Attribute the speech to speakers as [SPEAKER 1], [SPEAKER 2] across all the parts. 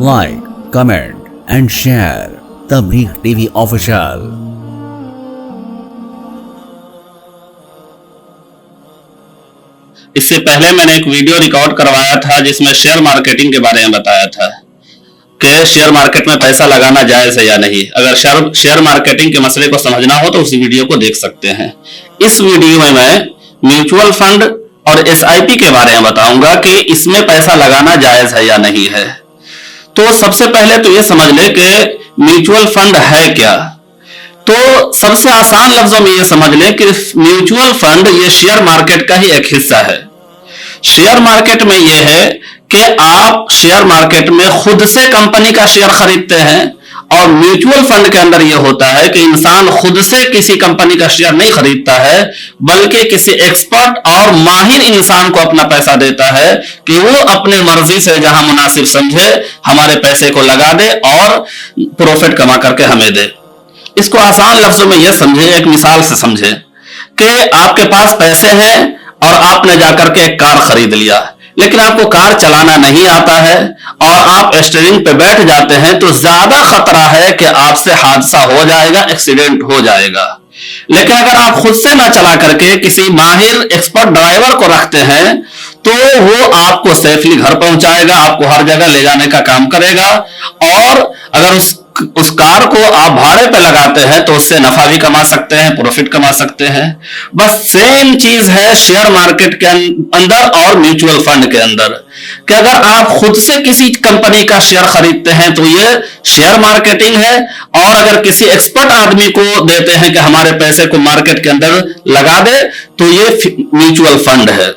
[SPEAKER 1] like, comment and share Tabligh TV official.
[SPEAKER 2] इससे पहले मैंने एक वीडियो रिकॉर्ड करवाया था जिसमें शेयर मार्केटिंग के बारे में बताया था कि शेयर मार्केट में पैसा लगाना जायज है या नहीं। अगर शेयर मार्केटिंग के मसले को समझना हो तो उस वीडियो को देख सकते हैं। इस वीडियो में मैं म्यूचुअल फंड और एसआईपी के बारे में बताऊंगा कि इसमें पैसा लगाना जायज है या नहीं है। तो सबसे पहले तो ये समझ ले कि म्यूचुअल फंड है क्या। तो सबसे आसान लफ्जों में ये समझ लें कि म्यूचुअल फंड ये शेयर मार्केट का ही एक हिस्सा है। शेयर मार्केट में ये है कि आप शेयर मार्केट में खुद से कंपनी का शेयर खरीदते हैं, और म्यूचुअल फंड के अंदर यह होता है कि इंसान खुद से किसी कंपनी का शेयर नहीं खरीदता है, बल्कि किसी एक्सपर्ट और माहिर इंसान को अपना पैसा देता है कि वो अपने मर्जी से जहां मुनासिब समझे हमारे पैसे को लगा दे और प्रॉफिट कमा करके हमें दे। इसको आसान लफ्जों में यह समझे, एक मिसाल से समझे कि आपके पास पैसे हैं और आपने जाकर के एक कार खरीद लिया, लेकिन आपको कार चलाना नहीं आता है और आप स्टीयरिंग पे बैठ जाते हैं, तो ज्यादा खतरा है कि आपसे हादसा हो जाएगा, एक्सीडेंट हो जाएगा। लेकिन अगर आप खुद से ना चला करके किसी माहिर एक्सपर्ट ड्राइवर को रखते हैं तो वो आपको सेफली घर पहुंचाएगा, आपको हर जगह ले जाने का काम करेगा। और अगर उस कार को आप भाड़े पे लगाते हैं तो उससे नफा भी कमा सकते हैं, प्रॉफिट कमा सकते हैं। बस सेम चीज है शेयर मार्केट के अंदर और म्यूचुअल फंड के अंदर कि अगर आप खुद से किसी कंपनी का शेयर खरीदते हैं तो ये शेयर मार्केटिंग है, और अगर किसी एक्सपर्ट आदमी को देते हैं कि हमारे पैसे को मार्केट के अंदर लगा दे तो ये म्यूचुअल फंड है।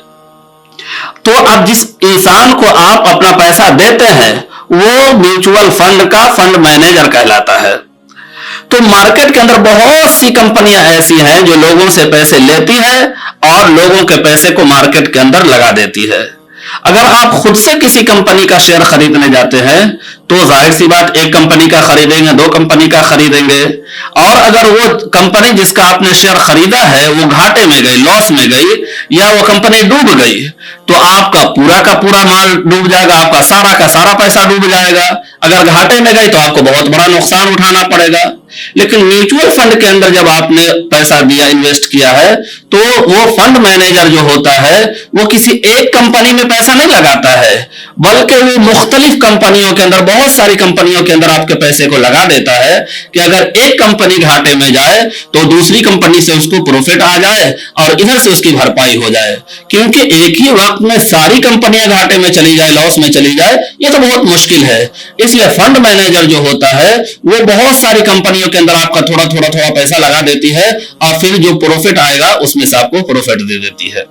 [SPEAKER 2] तो अब जिस इंसान को आप अपना पैसा देते हैं वो म्यूचुअल फंड का फंड मैनेजर कहलाता है। तो मार्केट के अंदर बहुत सी कंपनियां ऐसी हैं जो लोगों से पैसे लेती है और लोगों के पैसे को मार्केट के अंदर लगा देती है। अगर आप खुद से किसी कंपनी का शेयर खरीदने जाते हैं तो जाहिर सी बात एक कंपनी का खरीदेंगे, दो कंपनी का खरीदेंगे, और अगर वो कंपनी जिसका आपने शेयर खरीदा है वो घाटे में गई, लॉस में गई, या वो कंपनी डूब गई तो आपका पूरा का पूरा माल डूब जाएगा, आपका सारा का सारा पैसा डूब जाएगा। अगर घाटे में गई तो आपको बहुत बड़ा नुकसान उठाना पड़ेगा। लेकिन म्यूचुअल फंड के अंदर जब आपने पैसा दिया, इन्वेस्ट किया है, तो वो फंड मैनेजर जो होता है वो किसी एक कंपनी में पैसा नहीं लगाता है, बल्कि वो मुख्तलिफ कंपनियों के अंदर, बहुत सारी कंपनियों के अंदर आपके पैसे को लगा देता है कि अगर एक कंपनी घाटे में जाए तो दूसरी कंपनी से उसको प्रॉफिट आ जाए और इधर से उसकी भरपाई हो जाए। क्योंकि एक ही वक्त में सारी कंपनियां घाटे में चली जाए, लॉस में चली जाए, ये तो बहुत मुश्किल है। इसलिए फंड मैनेजर जो होता है वो बहुत सारी कंपनियों के अंदर आपका थोड़ा थोड़ा थोड़ा पैसा लगा देती है और फिर जो प्रॉफिट आएगा उसमें से आपको प्रॉफिट दे देती है।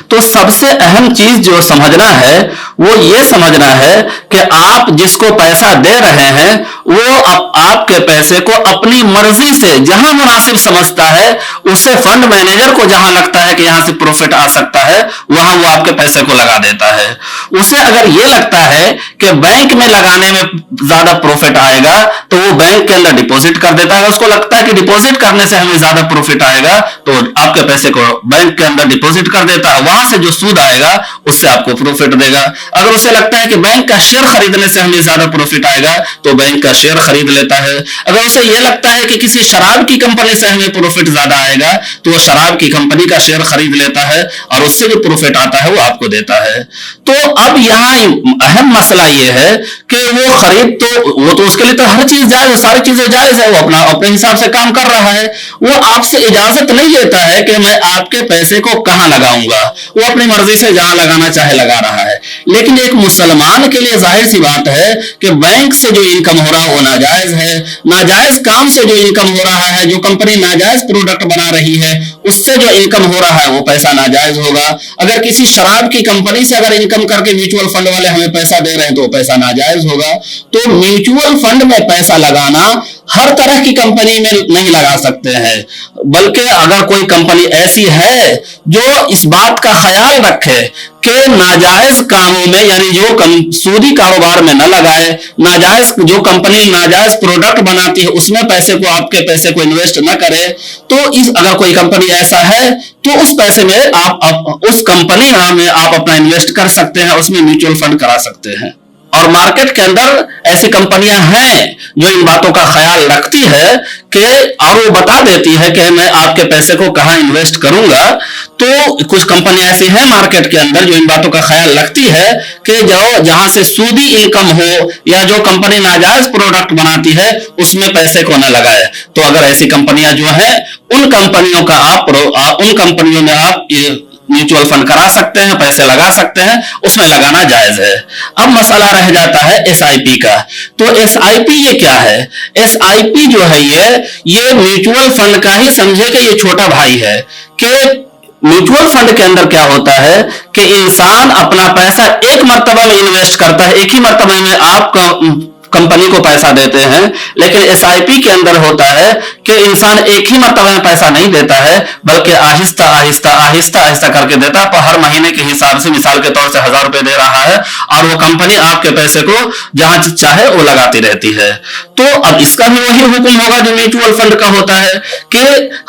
[SPEAKER 2] तो सबसे अहम चीज जो समझना है वो ये समझना है कि आप जिसको पैसा दे रहे हैं वो आपके पैसे को अपनी मर्जी से जहां मुनासिब समझता है, उसे फंड मैनेजर को जहां लगता है कि यहां से प्रॉफिट आ सकता है वहां वो आपके पैसे को लगा देता है। उसे अगर ये लगता है कि बैंक में लगाने में ज्यादा प्रॉफिट आएगा तो वो बैंक के अंदर डिपॉजिट कर देता है। उसको लगता है कि डिपॉजिट करने से हमें ज्यादा प्रॉफिट आएगा तो आपके पैसे को बैंक के अंदर डिपॉजिट कर देता है, वहां से जो सूद आएगा उससे आपको प्रॉफिट देगा। अगर उसे लगता है कि बैंक का शेयर खरीदने से हमें ज्यादा प्रॉफिट आएगा तो बैंक का शेयर खरीद लेता है। अगर उसे यह लगता है कि किसी शराब की कंपनी से हमें प्रॉफिट ज्यादा आएगा तो वो शराब की कंपनी का शेयर खरीद लेता है और उससे जो प्रॉफिट आता है वो आपको देता है। तो अब यहाँ अहम मसला ये है कि वो खरीद वो तो उसके लिए तो हर चीज जायज है, सारी चीजें जायज है, वो अपने हिसाब से काम कर रहा है। वो आपसे इजाजत नहीं लेता है कि मैं आपके पैसे को कहां लगाऊंगा, वो अपनी मर्जी से जहां लगाना चाहे लगा रहा है। लेकिन एक मुसलमान के लिए जाहिर सी बात है कि बैंक से जो इनकम हो रहा है वो नाजायज है, नाजायज काम से जो इनकम हो रहा है, जो कंपनी नाजायज प्रोडक्ट बना रही है उससे जो इनकम हो रहा है वो पैसा नाजायज होगा। अगर किसी शराब की कंपनी से अगर इनकम करके म्यूचुअल फंड वाले हमें पैसा दे रहे हैं तो पैसा नाजायज होगा। तो म्यूचुअल फंड में पैसा लगाना हर तरह की कंपनी में नहीं लगा सकते हैं, बल्कि अगर कोई कंपनी ऐसी है जो इस बात का ख्याल रखे कि नाजायज कामों में, यानी जो सूदी कारोबार में न लगाए, नाजायज जो कंपनी नाजायज प्रोडक्ट बनाती है उसमें पैसे को, आपके पैसे को इन्वेस्ट न करे, तो अगर कोई कंपनी ऐसा है तो उस पैसे में आप उस कंपनी में आप अपना इन्वेस्ट कर सकते हैं, उसमें म्यूचुअल फंड करा सकते हैं। और मार्केट के अंदर ऐसी कंपनियां हैं जो इन बातों का ख्याल रखती है कि और वो बता देती है कि मैं आपके पैसे को कहां इन्वेस्ट करूंगा। तो कुछ कंपनियां ऐसी हैं मार्केट के अंदर जो इन बातों का ख्याल रखती है कि जो जहां से सूदी इनकम हो या जो कंपनी नाजायज प्रोडक्ट बनाती है उसमें पैसे को न लगाए। तो अगर ऐसी कंपनियां जो है उन कंपनियों में आप म्यूचुअल फंड करा सकते हैं, पैसे लगा सकते हैं, उसमें लगाना जायज है। अब मसला रह जाता है एसआईपी का। तो एसआईपी ये क्या है? एसआईपी जो है ये म्यूचुअल फंड का ही समझे कि ये छोटा भाई है। कि म्यूचुअल फंड के अंदर क्या होता है कि इंसान अपना पैसा एक मर्तबा में इन्वेस्ट करता है, एक ही मर्तबा में आप कंपनी को पैसा देते हैं। लेकिन एसआईपी के अंदर होता है कि इंसान एक ही मर्तबा में पैसा नहीं देता है, बल्कि आहिस्ता आहिस्ता करके देता है। पर हर महीने के हिसाब से, मिसाल के तौर से 1000 रुपए दे रहा है और वो कंपनी आपके पैसे को जहां चाहे वो लगाती रहती है। तो अब इसका भी वही हुक्म होगा जो म्यूचुअल फंड का होता है कि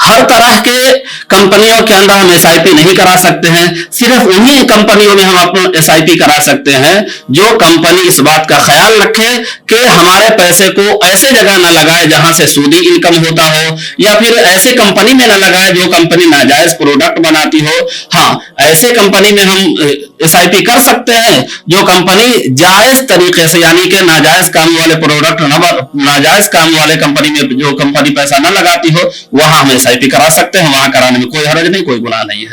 [SPEAKER 2] हर तरह के कंपनियों के अंदर हम एसआईपी नहीं करा सकते हैं। सिर्फ उन्हीं कंपनियों में हम अपना एसआईपी करा सकते हैं जो कंपनी इस बात का ख्याल रखे कि हमारे पैसे को ऐसे जगह न लगाए जहां से सूदी इनकम होता हो, या फिर ऐसे कंपनी में न लगाए जो कंपनी नाजायज प्रोडक्ट बनाती हो। हाँ, ऐसे कंपनी में हम एसआईपी कर सकते हैं जो कंपनी जायज तरीके से, यानी कि नाजायज काम वाले प्रोडक्ट नाजायज काम वाले कंपनी में जो कंपनी पैसा न लगाती हो, वहां हम एसआईपी करा सकते हैं। वहां कराने में कोई हर्ज नहीं, कोई गुनाह नहीं है।